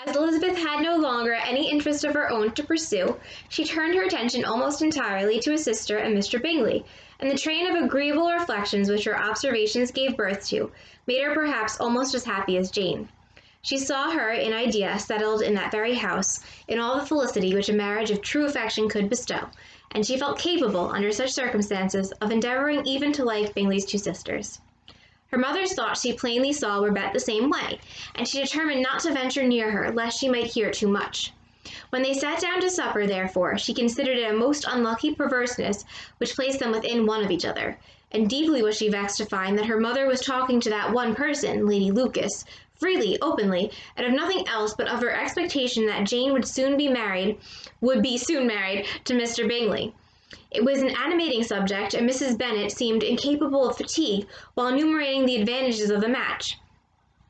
As Elizabeth had no longer any interest of her own to pursue, she turned her attention almost entirely to his sister and Mr. Bingley, and the train of agreeable reflections which her observations gave birth to made her perhaps almost as happy as Jane. She saw her, in idea, settled in that very house, in all the felicity which a marriage of true affection could bestow, and she felt capable, under such circumstances, of endeavouring even to like Bingley's two sisters. Her mother's thoughts she plainly saw were bent the same way, and she determined not to venture near her, lest she might hear too much. When they sat down to supper, therefore, she considered it a most unlucky perverseness which placed them within one of each other, and deeply was she vexed to find that her mother was talking to that one person, Lady Lucas, freely, openly, and of nothing else but of her expectation that Jane would be soon married to Mr. Bingley. It was an animating subject, and Mrs. Bennet seemed incapable of fatigue while enumerating the advantages of the match.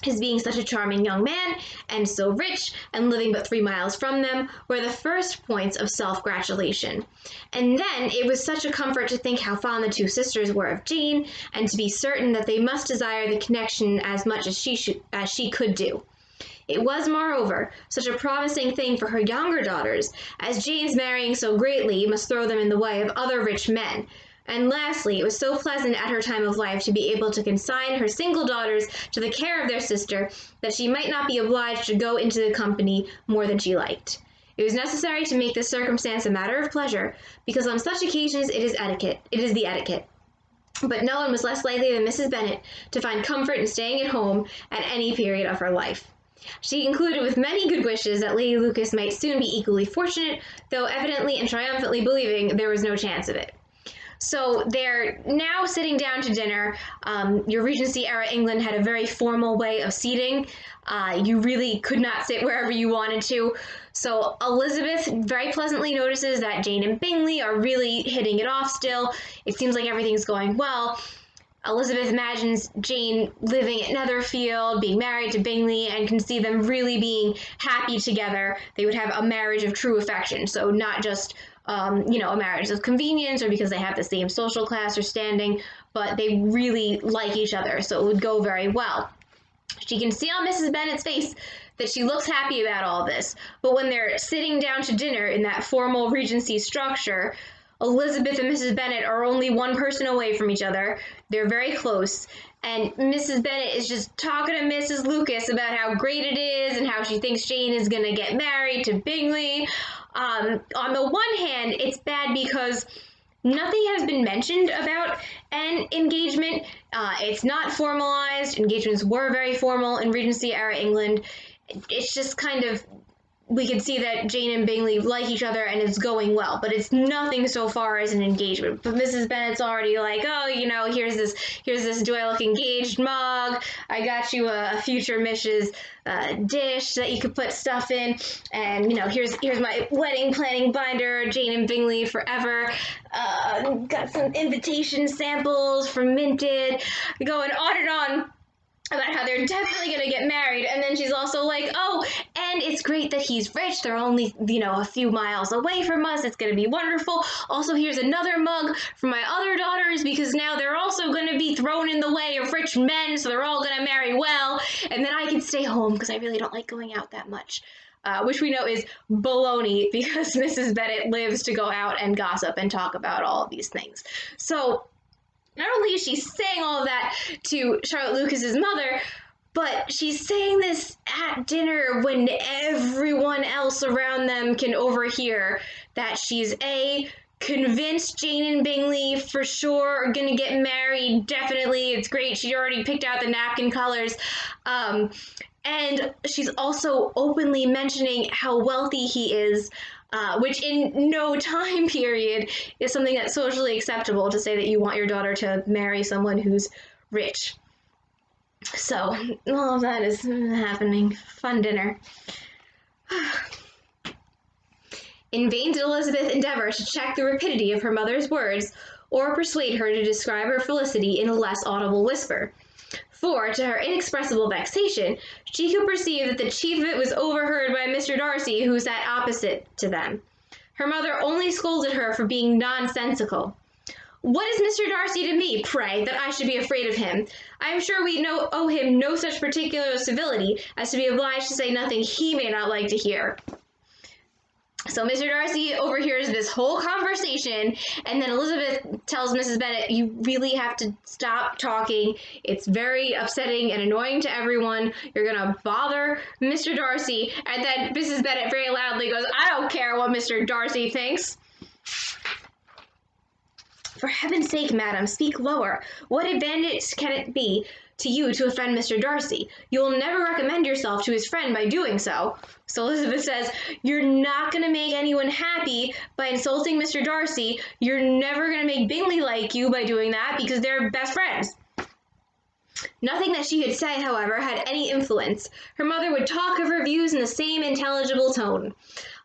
His being such a charming young man, and so rich, and living but 3 miles from them, were the first points of self-gratulation. And then it was such a comfort to think how fond the two sisters were of Jane, and to be certain that they must desire the connection as much as she could do. It was, moreover, such a promising thing for her younger daughters, as Jane's marrying so greatly must throw them in the way of other rich men. And lastly, it was so pleasant at her time of life to be able to consign her single daughters to the care of their sister, that she might not be obliged to go into the company more than she liked. It was necessary to make this circumstance a matter of pleasure, because on such occasions it is the etiquette. But no one was less likely than Mrs. Bennet to find comfort in staying at home at any period of her life. She concluded with many good wishes that Lady Lucas might soon be equally fortunate, though evidently and triumphantly believing there was no chance of it. So they're now sitting down to dinner. Your Regency-era England had a very formal way of seating. You really could not sit wherever you wanted to. So Elizabeth very pleasantly notices that Jane and Bingley are really hitting it off still. It seems like everything's going well. Elizabeth imagines Jane living at Netherfield, being married to Bingley, and can see them really being happy together. They would have a marriage of true affection, so not just a marriage of convenience or because they have the same social class or standing, but they really like each other, so it would go very well. She can see on Mrs. Bennet's face that she looks happy about all this, but when they're sitting down to dinner in that formal Regency structure, Elizabeth and Mrs. Bennet are only one person away from each other. They're very close, and Mrs. Bennet is just talking to Mrs. Lucas about how great it is and how she thinks Jane is going to get married to Bingley. On the one hand, it's bad because nothing has been mentioned about an engagement. It's not formalized. Engagements were very formal in Regency-era England. It's just kind of, we can see that Jane and Bingley like each other and it's going well, but it's nothing so far as an engagement. But Mrs. Bennet's already like, oh, here's this do I look engaged mug. I got you a future Mrs. Dish that you could put stuff in, and here's my wedding planning binder, Jane and Bingley forever. Got some invitation samples from Minted, going on and on about how they're definitely going to get married, and then she's also like, oh, and it's great that he's rich, they're only, a few miles away from us, it's going to be wonderful. Also, here's another mug for my other daughters, because now they're also going to be thrown in the way of rich men, so they're all going to marry well, and then I can stay home, because I really don't like going out that much. Which we know is baloney, because Mrs. Bennet lives to go out and gossip and talk about all of these things. So, not only is she saying all of that to Charlotte Lucas's mother, but she's saying this at dinner when everyone else around them can overhear that she's convinced Jane and Bingley for sure are gonna get married, definitely, it's great, she already picked out the napkin colors, and she's also openly mentioning how wealthy he is, which in no time period is something that's socially acceptable to say that you want your daughter to marry someone who's rich. So, all of that is happening. Fun dinner. In vain did Elizabeth endeavor to check the rapidity of her mother's words, or persuade her to describe her felicity in a less audible whisper. For, to her inexpressible vexation, she could perceive that the chief of it was overheard by Mr. Darcy, who sat opposite to them. Her mother only scolded her for being nonsensical. What is Mr. Darcy to me, pray, that I should be afraid of him? I am sure we owe him no such particular civility as to be obliged to say nothing he may not like to hear. So Mr. Darcy overhears this whole conversation, and then Elizabeth tells Mrs. Bennet, you really have to stop talking. It's very upsetting and annoying to everyone. You're going to bother Mr. Darcy. And then Mrs. Bennet very loudly goes, I don't care what Mr. Darcy thinks. For heaven's sake, madam, speak lower. What advantage can it be to you to offend Mr. Darcy? You will never recommend yourself to his friend by doing so. So Elizabeth says, you're not going to make anyone happy by insulting Mr. Darcy. You're never going to make Bingley like you by doing that because they're best friends. Nothing that she could say, however, had any influence. Her mother would talk of her views in the same intelligible tone.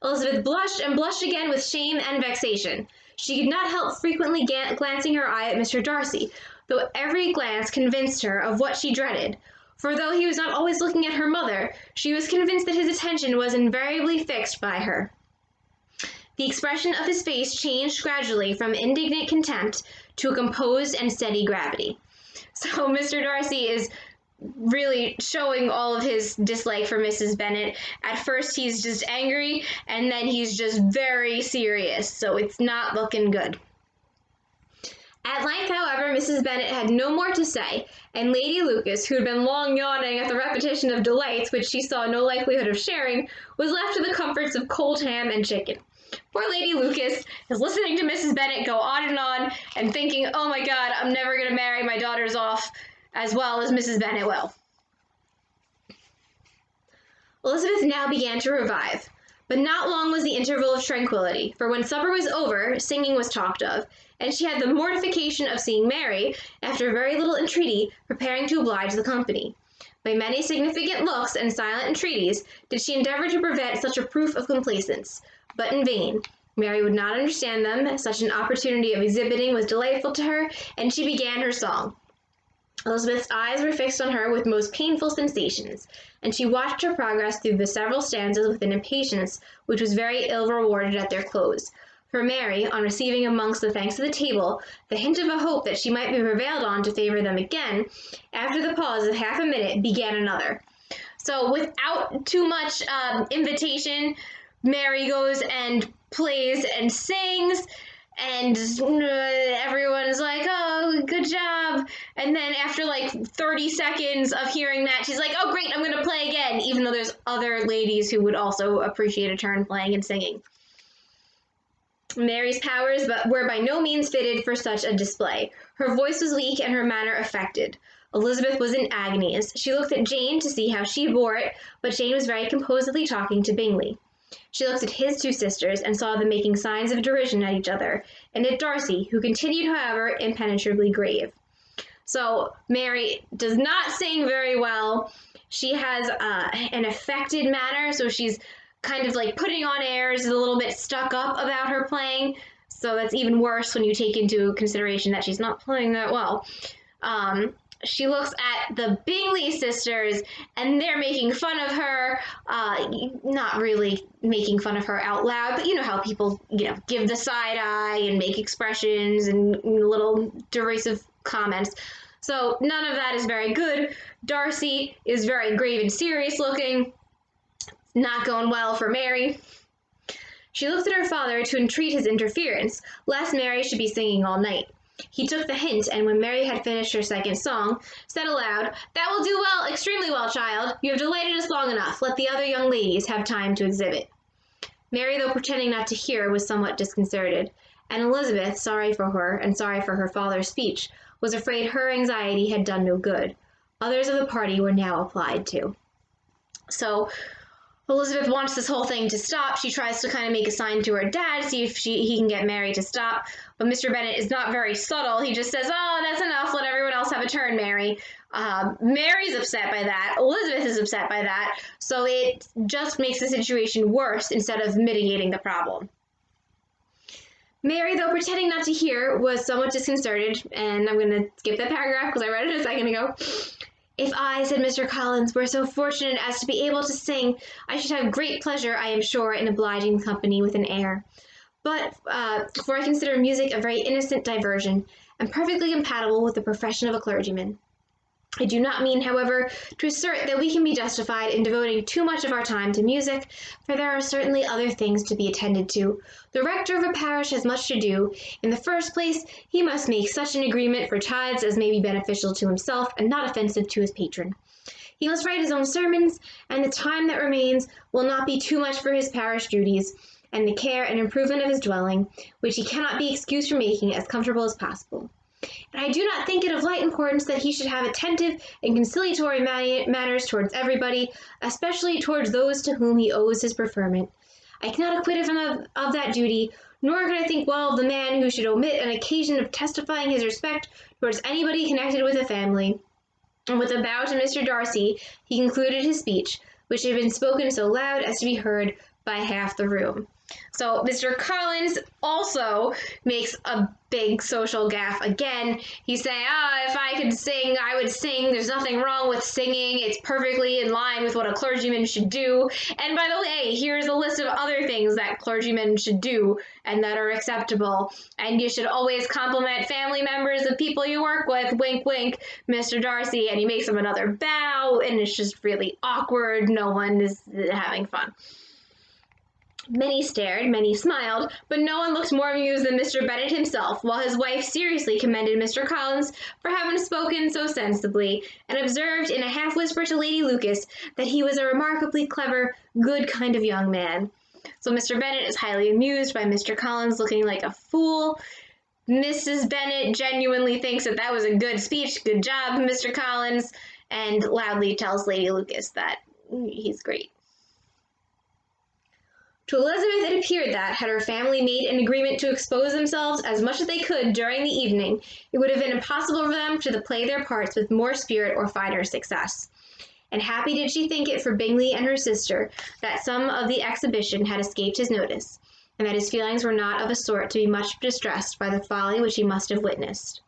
Elizabeth blushed and blushed again with shame and vexation. She could not help frequently glancing her eye at Mr. Darcy, though every glance convinced her of what she dreaded. For though he was not always looking at her mother, she was convinced that his attention was invariably fixed by her. The expression of his face changed gradually from indignant contempt to a composed and steady gravity. So Mr. Darcy is really showing all of his dislike for Mrs. Bennet. At first he's just angry, and then he's just very serious, so it's not looking good. At length, however, Mrs. Bennet had no more to say, and Lady Lucas, who had been long yawning at the repetition of delights which she saw no likelihood of sharing, was left to the comforts of cold ham and chicken. Poor Lady Lucas is listening to Mrs. Bennet go on, and thinking, oh my God, I'm never going to marry my daughters off as well as Mrs. Bennet will. Elizabeth now began to revive, but not long was the interval of tranquillity, for when supper was over, singing was talked of, and she had the mortification of seeing Mary, after very little entreaty, preparing to oblige the company. By many significant looks and silent entreaties did she endeavour to prevent such a proof of complaisance, but in vain. Mary would not understand them, such an opportunity of exhibiting was delightful to her, and she began her song. Elizabeth's eyes were fixed on her with most painful sensations, and she watched her progress through the several stanzas with an impatience which was very ill rewarded at their close. For Mary, on receiving amongst the thanks of the table the hint of a hope that she might be prevailed on to favour them again, after the pause of half a minute began another. So without too much invitation, Mary goes and plays and sings, and everyone's like, oh, good job. And then after like 30 seconds of hearing that, she's like, oh, great, I'm going to play again, even though there's other ladies who would also appreciate a turn playing and singing. Mary's powers were by no means fitted for such a display. Her voice was weak and her manner affected. Elizabeth was in agonies. She looked at Jane to see how she bore it, but Jane was very composedly talking to Bingley. She looked at his two sisters and saw them making signs of derision at each other, and at Darcy, who continued, however, impenetrably grave. So Mary does not sing very well. She has an affected manner, so she's kind of like putting on airs, a little bit stuck up about her playing, so that's even worse when you take into consideration that she's not playing that well. She looks at the Bingley sisters, and they're making fun of her, not really making fun of her out loud, but you know how people, give the side eye and make expressions and little derisive comments. So none of that is very good. Darcy is very grave and serious looking. Not going well for Mary. She looked at her father to entreat his interference, lest Mary should be singing all night. He took the hint, and when Mary had finished her second song, said aloud, "That will do well, extremely well, child. You have delighted us long enough. Let the other young ladies have time to exhibit." Mary, though pretending not to hear, was somewhat disconcerted, and Elizabeth, sorry for her, and sorry for her father's speech, was afraid her anxiety had done no good. Others of the party were now applied to. So Elizabeth wants this whole thing to stop. She tries to kind of make a sign to her dad, see if he can get Mary to stop. But Mr. Bennet is not very subtle. He just says, "Oh, that's enough. Let everyone else have a turn, Mary." Mary's upset by that. Elizabeth is upset by that. So it just makes the situation worse instead of mitigating the problem. Mary, though pretending not to hear, was somewhat disconcerted. And I'm going to skip that paragraph because I read it a second ago. "If I," said Mr. Collins, "were so fortunate as to be able to sing, I should have great pleasure, I am sure, in obliging the company with an air. but for I consider music a very innocent diversion, and perfectly compatible with the profession of a clergyman. I do not mean, however, to assert that we can be justified in devoting too much of our time to music, for there are certainly other things to be attended to. The rector of a parish has much to do. In the first place, he must make such an agreement for tithes as may be beneficial to himself and not offensive to his patron. He must write his own sermons, and the time that remains will not be too much for his parish duties, and the care and improvement of his dwelling, which he cannot be excused for making as comfortable as possible. And I do not think it of light importance that he should have attentive and conciliatory manners towards everybody, especially towards those to whom he owes his preferment. I cannot acquit him of that duty, nor can I think well of the man who should omit an occasion of testifying his respect towards anybody connected with the family. And with a bow to Mr. Darcy, he concluded his speech, which had been spoken so loud as to be heard by half the room. So Mr. Collins also makes a big social gaffe again. He's saying, if I could sing, I would sing. There's nothing wrong with singing. It's perfectly in line with what a clergyman should do. And by the way, here's a list of other things that clergymen should do and that are acceptable. And you should always compliment family members of people you work with. Wink, wink, Mr. Darcy. And he makes him another bow, and it's just really awkward. No one is having fun. Many stared, many smiled, but no one looked more amused than Mr. Bennet himself, while his wife seriously commended Mr. Collins for having spoken so sensibly, and observed in a half-whisper to Lady Lucas that he was a remarkably clever, good kind of young man. So Mr. Bennet is highly amused by Mr. Collins looking like a fool. Mrs. Bennet genuinely thinks that that was a good speech, good job, Mr. Collins, and loudly tells Lady Lucas that he's great. To Elizabeth it appeared that, had her family made an agreement to expose themselves as much as they could during the evening, it would have been impossible for them to play their parts with more spirit or finer success. And happy did she think it for Bingley and her sister that some of the exhibition had escaped his notice, and that his feelings were not of a sort to be much distressed by the folly which he must have witnessed.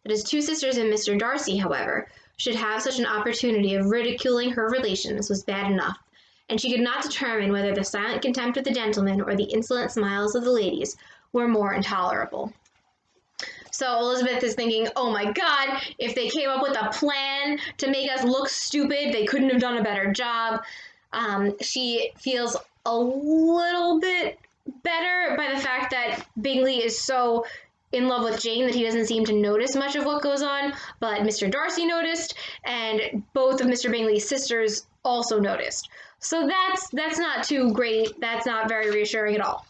That his two sisters and Mr. Darcy, however, should have such an opportunity of ridiculing her relations was bad enough, and she could not determine whether the silent contempt of the gentlemen or the insolent smiles of the ladies were more intolerable. So Elizabeth is thinking, oh my God, if they came up with a plan to make us look stupid, they couldn't have done a better job. She feels a little bit better by the fact that Bingley is so in love with Jane that he doesn't seem to notice much of what goes on, but Mr. Darcy noticed, and both of Mr. Bingley's sisters also noticed. So that's not too great. That's not very reassuring at all.